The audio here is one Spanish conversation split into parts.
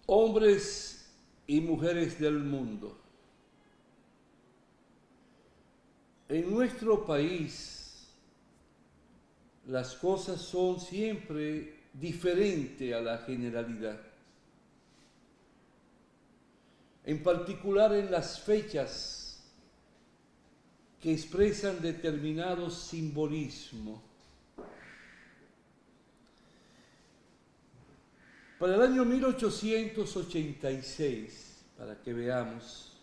Hombres y mujeres del mundo, en nuestro país las cosas son siempre diferentes a la generalidad. En particular en las fechas que expresan determinado simbolismo. Para el año 1886, para que veamos,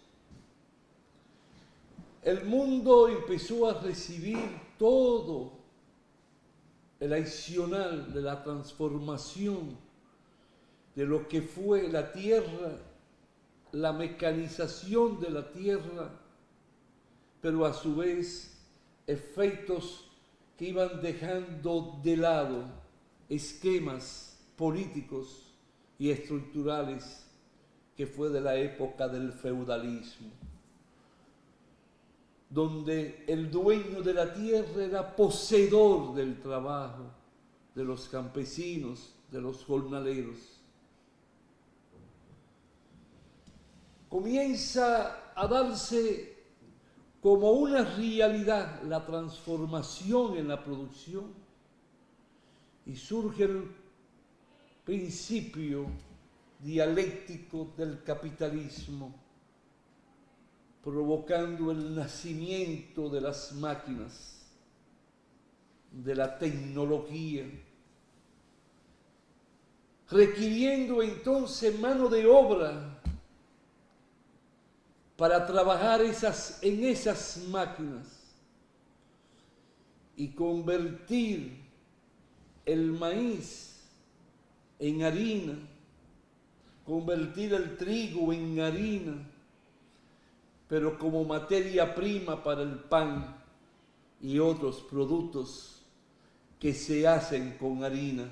el mundo empezó a recibir todo el accionar de la transformación de lo que fue la tierra, la mecanización de la tierra, pero a su vez efectos que iban dejando de lado esquemas políticos y estructurales que fue de la época del feudalismo, donde el dueño de la tierra era poseedor del trabajo de los campesinos, de los jornaleros. Comienza a darse como una realidad la transformación en la producción y surge el principio dialéctico del capitalismo, provocando el nacimiento de las máquinas, de la tecnología, requiriendo entonces mano de obra para trabajar en esas máquinas y convertir el maíz en harina, convertir el trigo en harina, pero como materia prima para el pan y otros productos que se hacen con harina,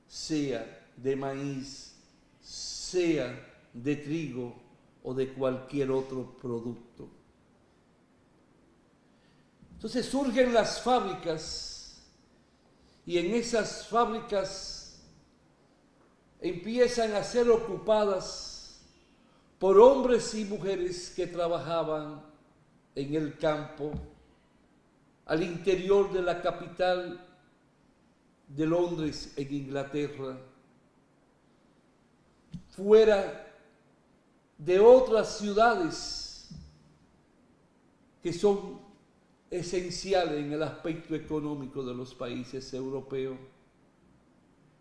sea de maíz, sea de trigo o de cualquier otro producto. Entonces surgen las fábricas y en esas fábricas empiezan a ser ocupadas por hombres y mujeres que trabajaban en el campo, al interior de la capital de Londres, en Inglaterra, fuera de otras ciudades que son esenciales en el aspecto económico de los países europeos.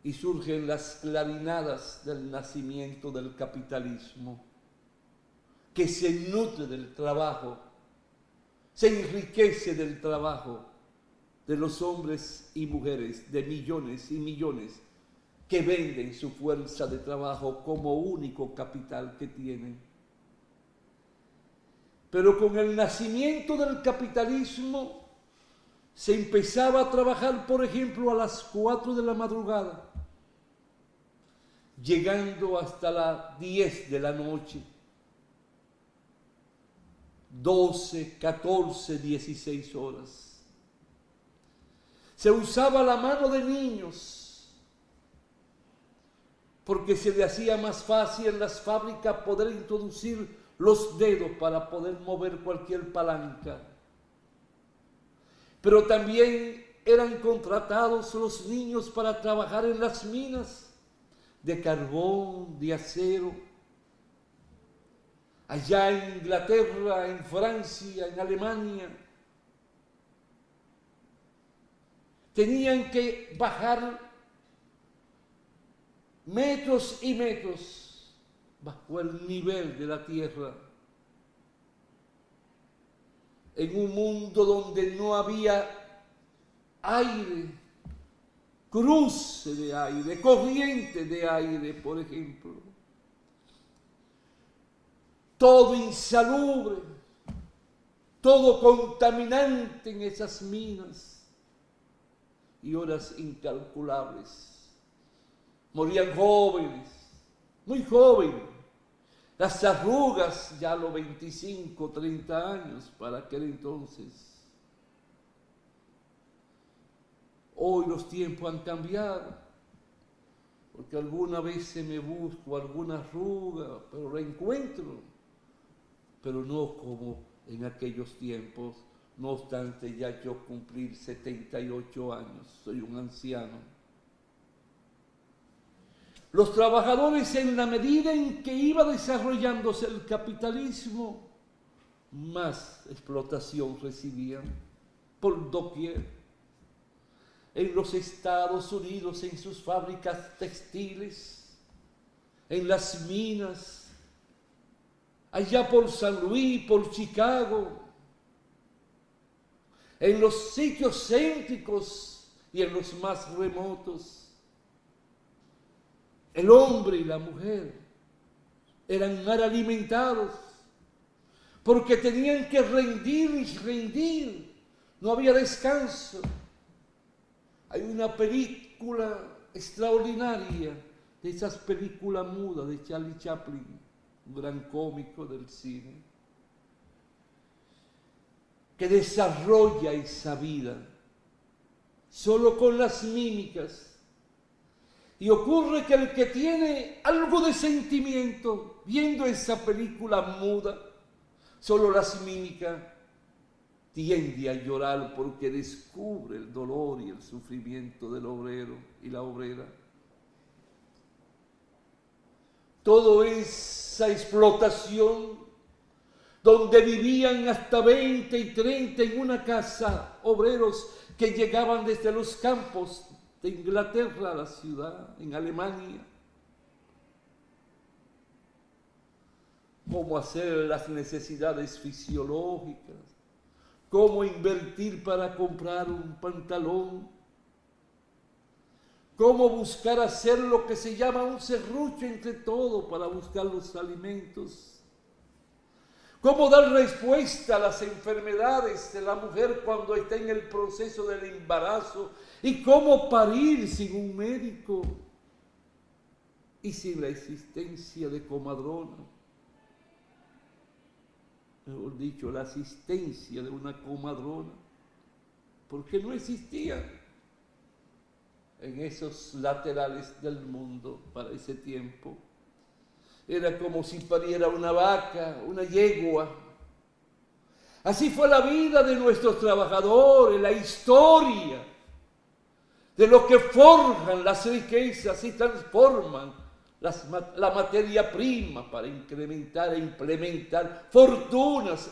Y surgen las clarinadas del nacimiento del capitalismo, que se nutre del trabajo, se enriquece del trabajo de los hombres y mujeres, de millones y millones, que venden su fuerza de trabajo como único capital que tienen. Pero con el nacimiento del capitalismo se empezaba a trabajar, por ejemplo, a las 4 de la madrugada, llegando hasta las 10 de la noche, 12, 14, 16 horas. Se usaba la mano de niños, porque se le hacía más fácil en las fábricas poder introducir los dedos para poder mover cualquier palanca. Pero también eran contratados los niños para trabajar en las minas de carbón, de acero. Allá en Inglaterra, en Francia, en Alemania, tenían que bajar metros y metros bajo el nivel de la tierra, en un mundo donde no había aire, cruce de aire, corriente de aire, por ejemplo. Todo insalubre, todo contaminante en esas minas y horas incalculables. Morían jóvenes, muy jóvenes. Las arrugas ya a los 25, 30 años para aquel entonces. Hoy los tiempos han cambiado. porque alguna vez se me busco alguna arruga, pero la encuentro, pero no como en aquellos tiempos. No obstante, ya yo cumplir 78 años, soy un anciano. Los trabajadores, en la medida en que iba desarrollándose el capitalismo, más explotación recibían por doquier. En los Estados Unidos, en sus fábricas textiles, en las minas, allá por San Luis, por Chicago, en los sitios céntricos y en los más remotos, el hombre y la mujer eran mal alimentados porque tenían que rendir y rendir, no había descanso. Hay una película extraordinaria, de esas películas mudas de Charlie Chaplin, un gran cómico del cine, que desarrolla esa vida solo con las mímicas. Y ocurre que el que tiene algo de sentimiento viendo esa película muda, solo las mímicas, tiende a llorar porque descubre el dolor y el sufrimiento del obrero y la obrera. Toda esa explotación, donde vivían hasta 20 y 30 en una casa, obreros que llegaban desde los campos de Inglaterra a la ciudad, en Alemania. Cómo hacer las necesidades fisiológicas, cómo invertir para comprar un pantalón, cómo buscar hacer lo que se llama un serrucho entre todo para buscar los alimentos, cómo dar respuesta a las enfermedades de la mujer cuando está en el proceso del embarazo y cómo parir sin un médico y sin la existencia de comadrona. Mejor dicho, la asistencia de una comadrona, porque no existía en esos laterales del mundo para ese tiempo. Era como si pariera una vaca, una yegua. Así fue la vida de nuestros trabajadores, la historia de los que forjan las riquezas y transforman la materia prima para incrementar e implementar fortunas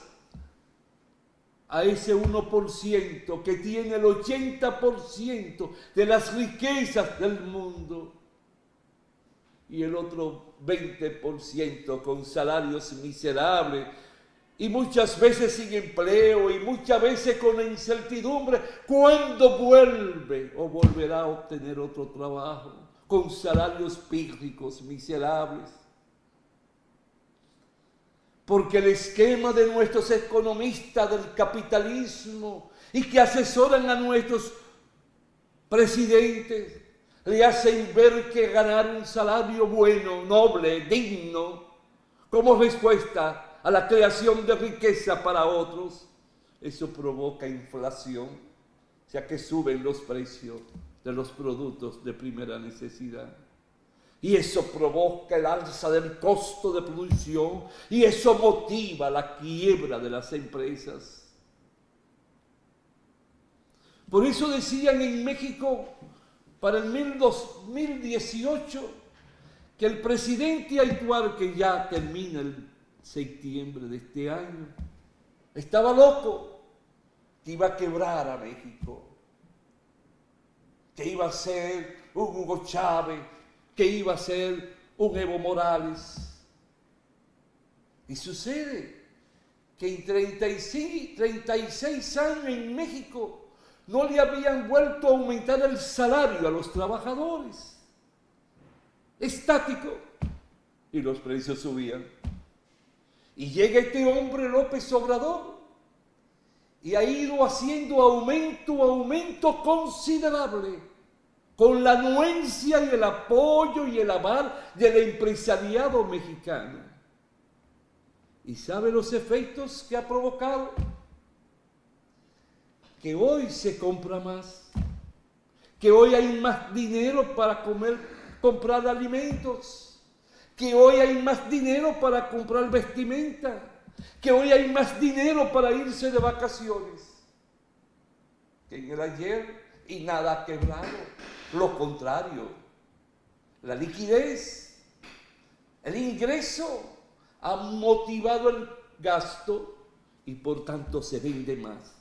a ese 1% que tiene el 80% de las riquezas del mundo y el otro 20% con salarios miserables y muchas veces sin empleo y muchas veces con incertidumbre cuándo vuelve o volverá a obtener otro trabajo, con salarios pírricos, miserables. Porque el esquema de nuestros economistas del capitalismo y que asesoran a nuestros presidentes le hacen ver que ganar un salario bueno, noble, digno, como respuesta a la creación de riqueza para otros, eso provoca inflación, o sea que suben los precios de los productos de primera necesidad. Y eso provoca el alza del costo de producción y eso motiva la quiebra de las empresas. Por eso decían en México para el 2018 que el presidente actual, que ya termina el septiembre de este año, estaba loco, que iba a quebrar a México, que iba a ser un Hugo Chávez, que iba a ser un Evo Morales. Y sucede que en 36 años en México no le habían vuelto a aumentar el salario a los trabajadores. Estático. Y los precios subían. Y llega este hombre López Obrador y ha ido haciendo aumento considerable, con la anuencia y el apoyo y el aval del empresariado mexicano. ¿Y sabe los efectos que ha provocado? Que hoy se compra más, que hoy hay más dinero para comprar alimentos, que hoy hay más dinero para comprar vestimenta, que hoy hay más dinero para irse de vacaciones que en el ayer, y nada ha quebrado. Lo contrario, la liquidez, el ingreso ha motivado el gasto y por tanto se vende más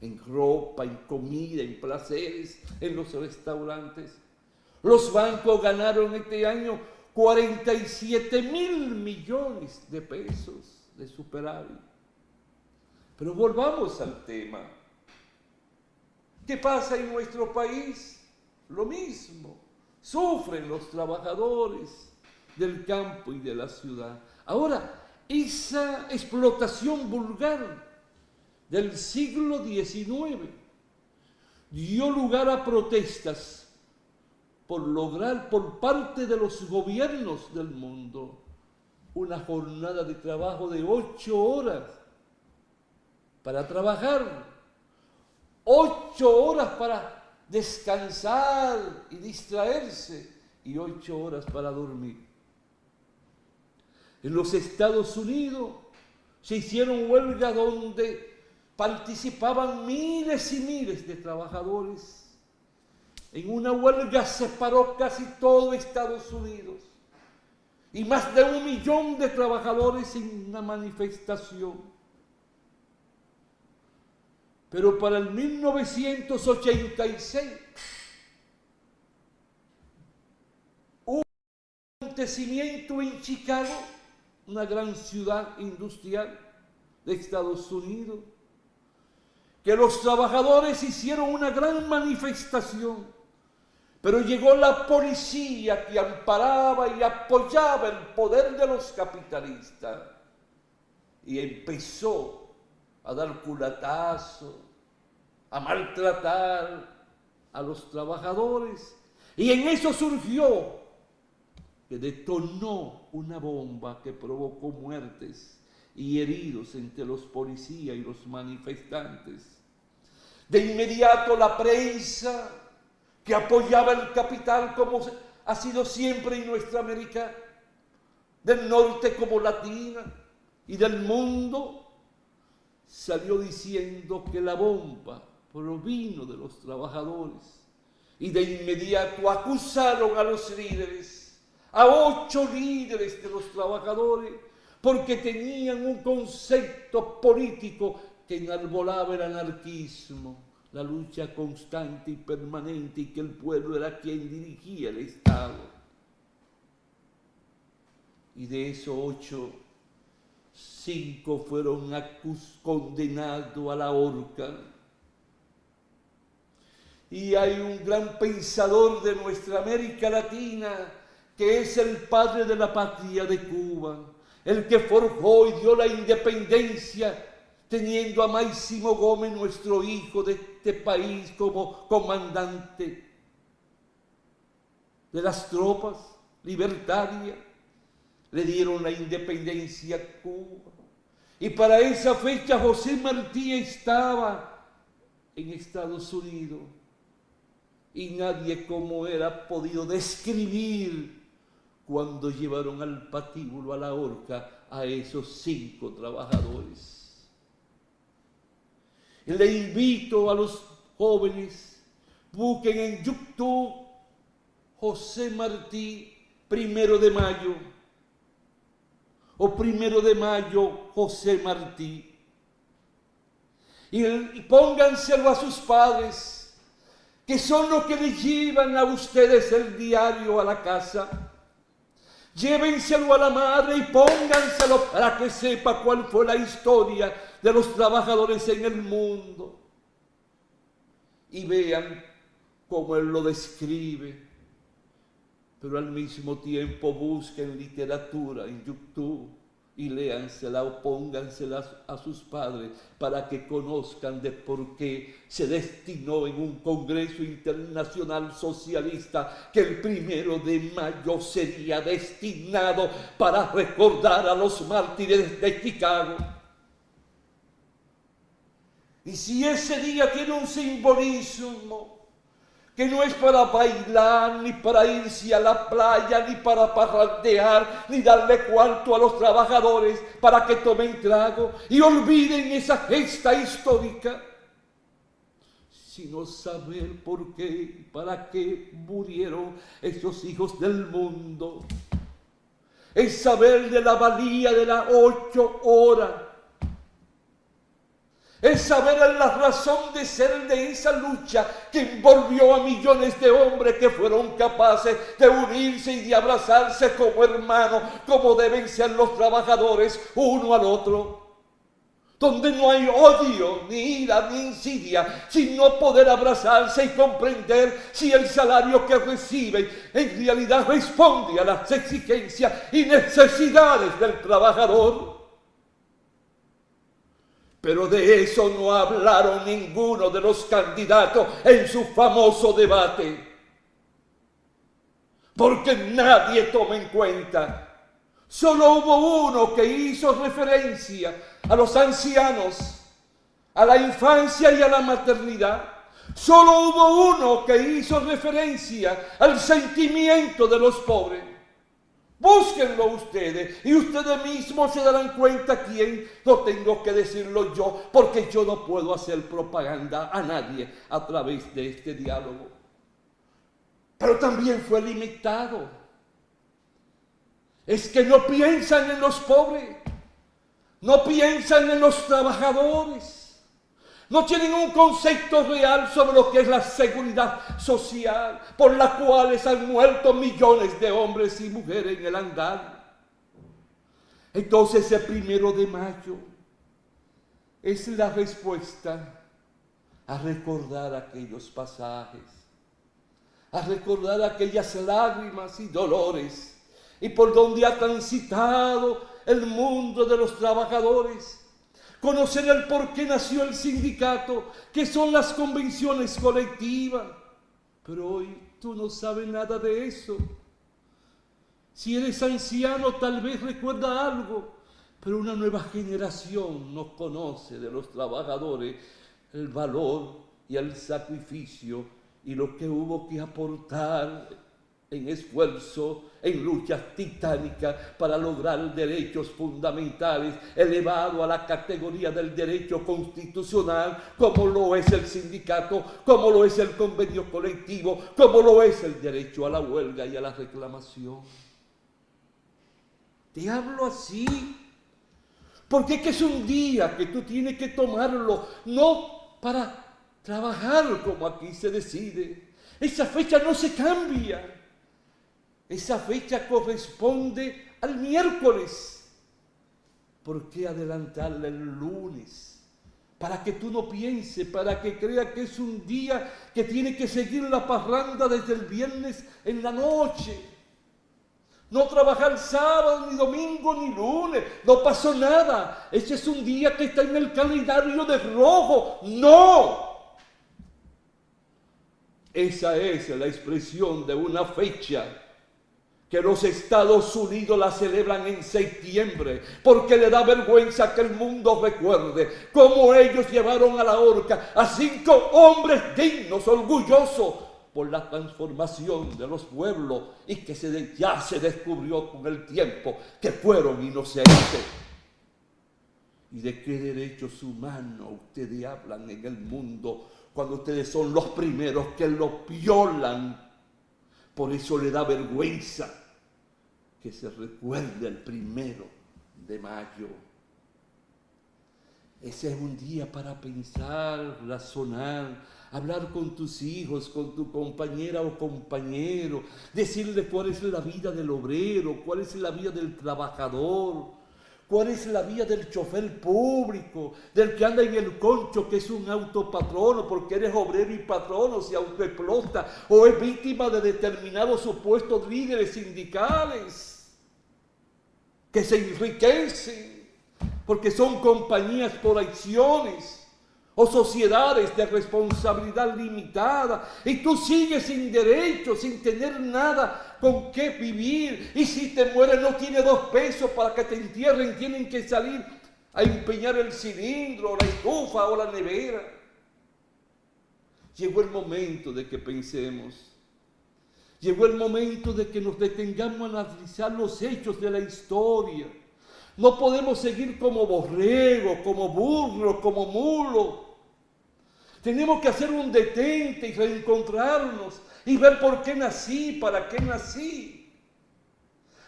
en ropa, en comida, en placeres, en los restaurantes. Los bancos ganaron este año 47.000 millones de pesos de superávit. Pero volvamos al tema. ¿Qué pasa en nuestro país? Lo mismo. Sufren los trabajadores del campo y de la ciudad. Ahora, esa explotación vulgar del siglo XIX dio lugar a protestas por lograr por parte de los gobiernos del mundo una jornada de trabajo de 8 horas para trabajar, 8 horas para descansar y distraerse y 8 horas para dormir. En los Estados Unidos se hicieron huelgas donde participaban miles y miles de trabajadores. En una huelga se paró casi todo Estados Unidos y más de 1 millón de trabajadores en una manifestación. Pero para el 1986 hubo un acontecimiento en Chicago, una gran ciudad industrial de Estados Unidos, que los trabajadores hicieron una gran manifestación, pero llegó la policía que amparaba y apoyaba el poder de los capitalistas y empezó a dar culatazos, a maltratar a los trabajadores, y en eso surgió que detonó una bomba que provocó muertes y heridos entre los policías y los manifestantes. De inmediato la prensa, que apoyaba el capital como ha sido siempre en nuestra América del Norte como latina y del mundo, salió diciendo que la bomba provino de los trabajadores y de inmediato acusaron a los líderes, a 8 líderes de los trabajadores, porque tenían un concepto político que enarbolaba el anarquismo, la lucha constante y permanente, y que el pueblo era quien dirigía el Estado. Y de esos 8, 5 fueron condenados a la horca. Y hay un gran pensador de nuestra América Latina, que es el padre de la patria de Cuba, el que forjó y dio la independencia, teniendo a Máximo Gómez, nuestro hijo de este país, como comandante de las tropas libertarias. Le dieron la independencia a Cuba. Y para esa fecha José Martí estaba en Estados Unidos. Y nadie como él ha podido describir cuando llevaron al patíbulo, a la horca, a esos 5 trabajadores. Le invito a los jóvenes, busquen en YouTube José Martí 1 de mayo o 1 de mayo José Martí, y pónganselo a sus padres, que son los que les llevan a ustedes el diario a la casa. Llévenselo a la madre y pónganselo para que sepa cuál fue la historia de los trabajadores en el mundo. Y vean cómo él lo describe. Pero al mismo tiempo busquen literatura en YouTube y léansela o póngansela a sus padres para que conozcan de por qué se destinó en un Congreso Internacional Socialista que el 1 de mayo sería destinado para recordar a los mártires de Chicago. Y si ese día tiene un simbolismo que no es para bailar, ni para irse a la playa, ni para parrandear, ni darle cuarto a los trabajadores para que tomen trago y olviden esa gesta histórica, sino saber por qué y para qué murieron esos hijos del mundo. Es saber de la valía de las 8 horas. Es saber la razón de ser de esa lucha que envolvió a millones de hombres que fueron capaces de unirse y de abrazarse como hermanos, como deben ser los trabajadores uno al otro. Donde no hay odio, ni ira, ni insidia, sino poder abrazarse y comprender si el salario que reciben en realidad responde a las exigencias y necesidades del trabajador. Pero de eso no hablaron ninguno de los candidatos en su famoso debate, porque nadie toma en cuenta. Solo hubo uno que hizo referencia a los ancianos, a la infancia y a la maternidad. Solo hubo uno que hizo referencia al sentimiento de los pobres. Búsquenlo ustedes y ustedes mismos se darán cuenta quién. No tengo que decirlo yo, porque yo no puedo hacer propaganda a nadie a través de este diálogo. Pero también fue limitado. Es que no piensan en los pobres, no piensan en los trabajadores, no tienen un concepto real sobre lo que es la seguridad social, por la cual han muerto millones de hombres y mujeres en el hangar. Entonces el 1 de mayo es la respuesta a recordar aquellos pasajes, a recordar aquellas lágrimas y dolores, y por donde ha transitado el mundo de los trabajadores, conocer el por qué nació el sindicato, que son las convenciones colectivas. Pero hoy tú no sabes nada de eso. Si eres anciano, tal vez recuerda algo, pero una nueva generación no conoce de los trabajadores el valor y el sacrificio y lo que hubo que aportar en esfuerzo, en luchas titánicas para lograr derechos fundamentales elevados a la categoría del derecho constitucional, como lo es el sindicato, como lo es el convenio colectivo, como lo es el derecho a la huelga y a la reclamación. Te hablo así porque es que es un día que tú tienes que tomarlo, no para trabajar como aquí se decide. Esa fecha no se cambia. Esa fecha corresponde al miércoles. ¿Por qué adelantarla el lunes? Para que tú no pienses, para que creas que es un día que tiene que seguir la parranda desde el viernes en la noche. No trabajar sábado, ni domingo, ni lunes. No pasó nada. Ese es un día que está en el calendario de rojo. ¡No! Esa es la expresión de una fecha que los Estados Unidos la celebran en septiembre, porque le da vergüenza que el mundo recuerde cómo ellos llevaron a la horca a 5 hombres dignos, orgullosos por la transformación de los pueblos, y que ya se descubrió con el tiempo que fueron inocentes. ¿Y de qué derechos humanos ustedes hablan en el mundo cuando ustedes son los primeros que lo violan? Por eso le da vergüenza que se recuerde el 1 de mayo. Ese es un día para pensar, razonar, hablar con tus hijos, con tu compañera o compañero, decirle cuál es la vida del obrero, cuál es la vida del trabajador, cuál es la vida del chofer público, del que anda en el concho, que es un autopatrono, porque eres obrero y patrono, se autoexplota, o es víctima de determinados supuestos líderes sindicales que se enriquecen porque son compañías por acciones o sociedades de responsabilidad limitada, y tú sigues sin derecho, sin tener nada con qué vivir, y si te mueres no tienes 2 pesos para que te entierren, tienen que salir a empeñar el cilindro, la estufa o la nevera. Llegó el momento de que pensemos. Llegó el momento de que nos detengamos a analizar los hechos de la historia. No podemos seguir como borregos, como burros, como mulos. Tenemos que hacer un detente y reencontrarnos y ver por qué nací, para qué nací.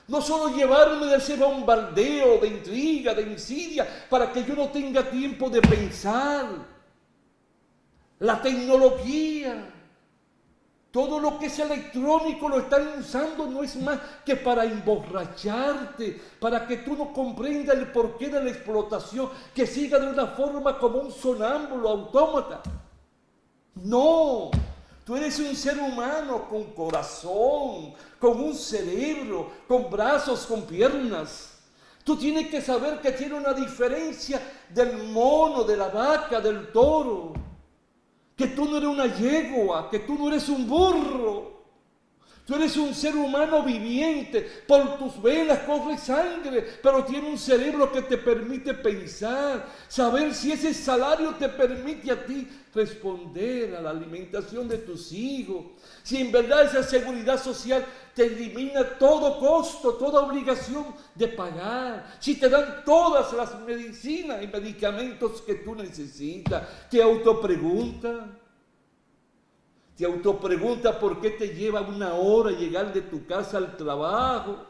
No solo llevarme de ese bombardeo de intriga, de insidia, para que yo no tenga tiempo de pensar. La tecnología, todo lo que es electrónico lo están usando no es más que para emborracharte, para que tú no comprendas el porqué de la explotación, que siga de una forma como un sonámbulo autómata. No, tú eres un ser humano con corazón, con un cerebro, con brazos, con piernas. Tú tienes que saber que tiene una diferencia del mono, de la vaca, del toro. Que tú no eres una yegua, que tú no eres un burro. Tú eres un ser humano viviente, por tus venas corre sangre, pero tiene un cerebro que te permite pensar, saber si ese salario te permite a ti responder a la alimentación de tus hijos, si en verdad esa seguridad social te elimina todo costo, toda obligación de pagar, si te dan todas las medicinas y medicamentos que tú necesitas. Te autopregunta por qué te lleva 1 hora llegar de tu casa al trabajo,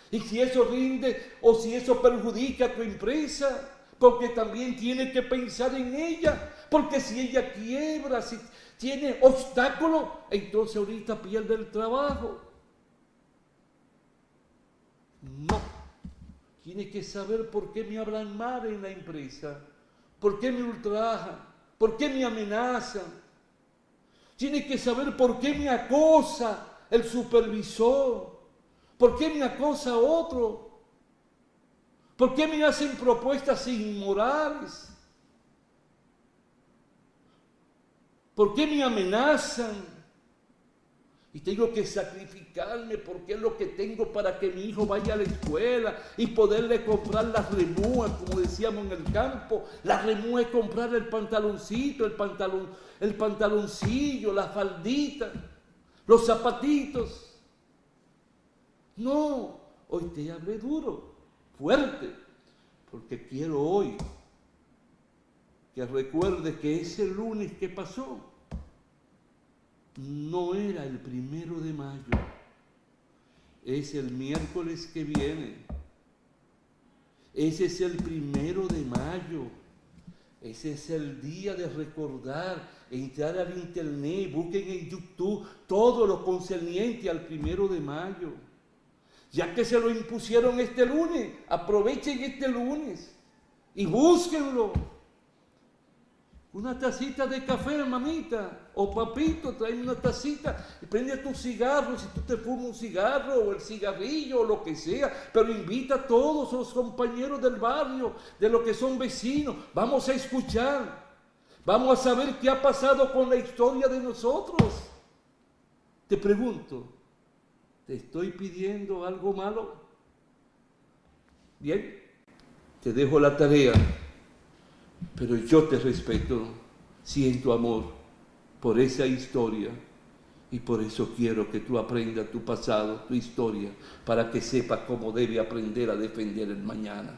y si eso rinde o si eso perjudica a tu empresa, porque también tiene que pensar en ella, porque si ella quiebra, si tiene obstáculos, entonces ahorita pierde el trabajo. No, tiene que saber por qué me hablan mal en la empresa, por qué me ultrajan, por qué me amenazan. Tiene que saber por qué me acosa el supervisor, por qué me acosa otro, por qué me hacen propuestas inmorales, por qué me amenazan. Y tengo que sacrificarme porque es lo que tengo para que mi hijo vaya a la escuela y poderle comprar las remúas, como decíamos en el campo. La remúa es comprar el pantaloncito, el pantaloncillo, la faldita, los zapatitos. No, hoy te hablé duro, fuerte, porque quiero hoy que recuerdes que ese lunes que pasó no era el 1 de mayo, es el miércoles que viene. Ese es el 1 de mayo. Ese es el día de recordar, entrar al internet, busquen en YouTube todo lo concerniente al 1 de mayo. Ya que se lo impusieron este lunes, aprovechen este lunes y búsquenlo. Una tacita de café, mamita, o papito, trae una tacita y prende tu cigarro, si tú te fumas un cigarro o el cigarrillo o lo que sea, pero invita a todos los compañeros del barrio, de los que son vecinos, vamos a escuchar, vamos a saber qué ha pasado con la historia de nosotros. Te pregunto, ¿te estoy pidiendo algo malo? Bien, te dejo la tarea. Pero yo te respeto, siento amor por esa historia y por eso quiero que tú aprendas tu pasado, tu historia, para que sepas cómo debe aprender a defender el mañana.